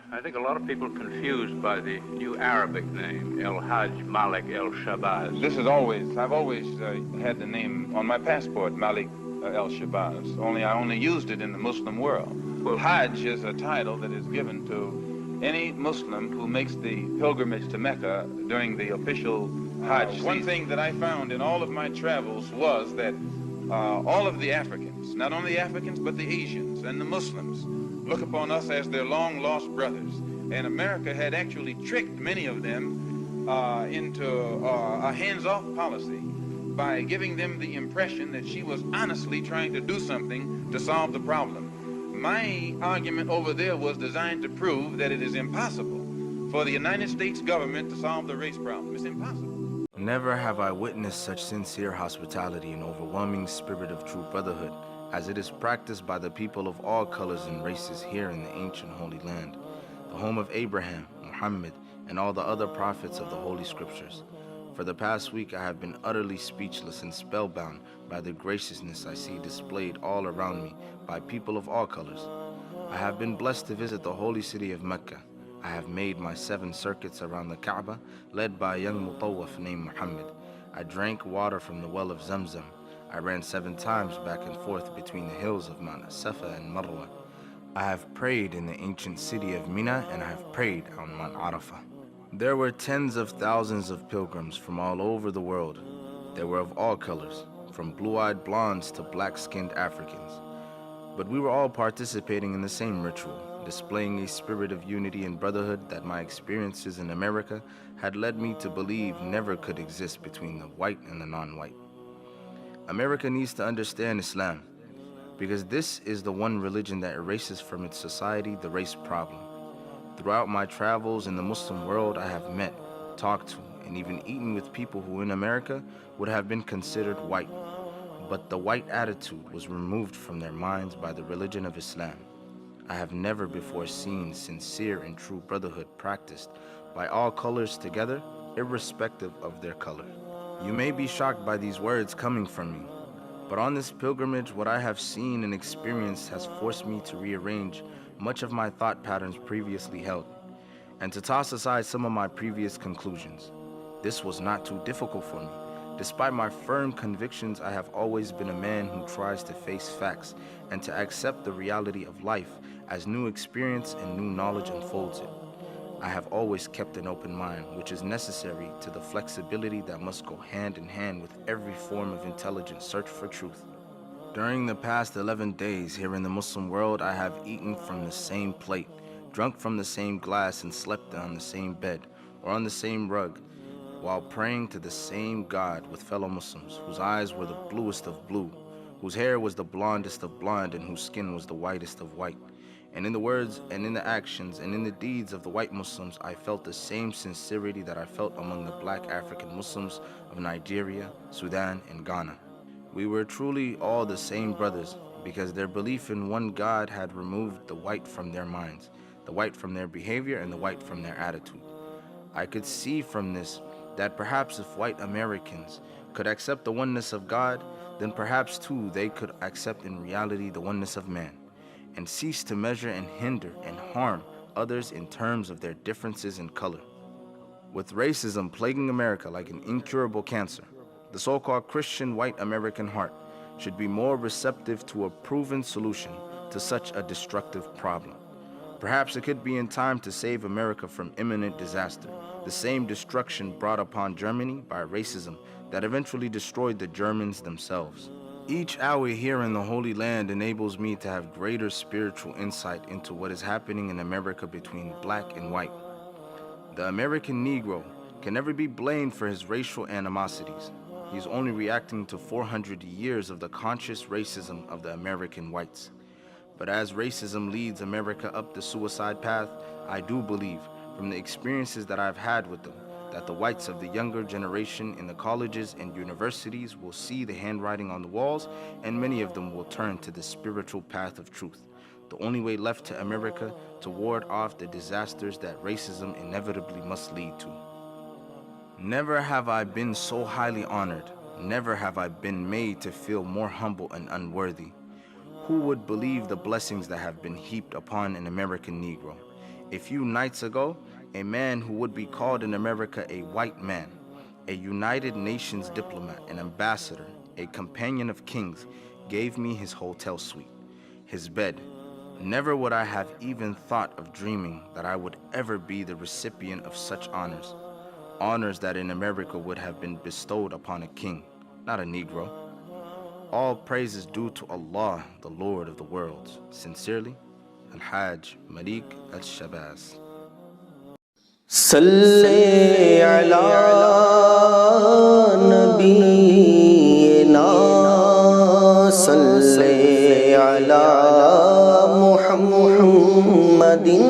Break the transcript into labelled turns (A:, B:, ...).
A: I think a lot of people are confused by the new Arabic name, El Hajj Malik El Shabazz.
B: I've always had the name on my passport, Malik El Shabazz, only I only used it in the Muslim world.
A: Well,
B: Hajj is a title that is given to any Muslim who makes the pilgrimage to Mecca during the official Hajj season. One thing that I found in all of my travels was that all of the Africans, not only the Africans, but the Asians and the Muslims, look upon us as their long-lost brothers. And America had actually tricked many of them into a hands-off policy by giving them the impression that she was honestly trying to do something to solve the problem. My argument over there was designed to prove that it is impossible for the United States government to solve the race problem. It's impossible.
C: Never have I witnessed such sincere hospitality and overwhelming spirit of true brotherhood as it is practiced by the people of all colors and races here in the ancient Holy Land, the home of Abraham, Muhammad, and all the other prophets of the Holy Scriptures. For the past week, I have been utterly speechless and spellbound by the graciousness I see displayed all around me by people of all colors. I have been blessed to visit the holy city of Mecca. I have made my 7 circuits around the Kaaba, led by a young mutawaf named Muhammad. I drank water from the well of Zamzam. I ran 7 times back and forth between the hills of Mount Safa and Marwa. I have prayed in the ancient city of Mina, and I have prayed on Mount Arafah. There were tens of thousands of pilgrims from all over the world. They were of all colors, from blue-eyed blondes to black-skinned Africans. But we were all participating in the same ritual, displaying a spirit of unity and brotherhood that my experiences in America had led me to believe never could exist between the white and the non-white. America needs to understand Islam, because this is the one religion that erases from its society the race problem. Throughout my travels in the Muslim world, I have met, talked to, and even eaten with people who in America would have been considered white. But the white attitude was removed from their minds by the religion of Islam. I have never before seen sincere and true brotherhood practiced by all colors together, irrespective of their color. You may be shocked by these words coming from me, but on this pilgrimage, what I have seen and experienced has forced me to rearrange much of my thought patterns previously held, and to toss aside some of my previous conclusions. This was not too difficult for me. Despite my firm convictions, I have always been a man who tries to face facts and to accept the reality of life as new experience and new knowledge unfolds it. I have always kept an open mind, which is necessary to the flexibility that must go hand in hand with every form of intelligent search for truth. During the past 11 days here in the Muslim world, I have eaten from the same plate, drunk from the same glass, and slept on the same bed or on the same rug, while praying to the same God with fellow Muslims, whose eyes were the bluest of blue, whose hair was the blondest of blonde, and whose skin was the whitest of white. And in the words and in the actions and in the deeds of the white Muslims, I felt the same sincerity that I felt among the black African Muslims of Nigeria, Sudan, and Ghana. We were truly all the same brothers, because their belief in one God had removed the white from their minds, the white from their behavior, and the white from their attitude. I could see from this that perhaps if white Americans could accept the oneness of God, then perhaps too they could accept in reality the oneness of man, and cease to measure and hinder and harm others in terms of their differences in color. With racism plaguing America like an incurable cancer, the so-called Christian white American heart should be more receptive to a proven solution to such a destructive problem. Perhaps it could be in time to save America from imminent disaster, the same destruction brought upon Germany by racism that eventually destroyed the Germans themselves. Each hour here in the Holy Land enables me to have greater spiritual insight into what is happening in America between black and white. The American Negro can never be blamed for his racial animosities. He is only reacting to 400 years of the conscious racism of the American whites. But as racism leads America up the suicide path, I do believe, from the experiences that I've had with them, that the whites of the younger generation in the colleges and universities will see the handwriting on the walls, and many of them will turn to the spiritual path of truth, the only way left to America to ward off the disasters that racism inevitably must lead to. Never have I been so highly honored. Never have I been made to feel more humble and unworthy. Who would believe the blessings that have been heaped upon an American Negro? A few nights ago, a man who would be called in America a white man, a United Nations diplomat, an ambassador, a companion of kings, gave me his hotel suite, his bed. Never would I have even thought of dreaming that I would ever be the recipient of such honors. Honors that in America would have been bestowed upon a king, not a Negro. All praise is due to Allah, the Lord of the worlds. Sincerely, Al-Hajj Malik Al-Shabazz.
D: Salli ala nabiyyina, salli ala Muhammadin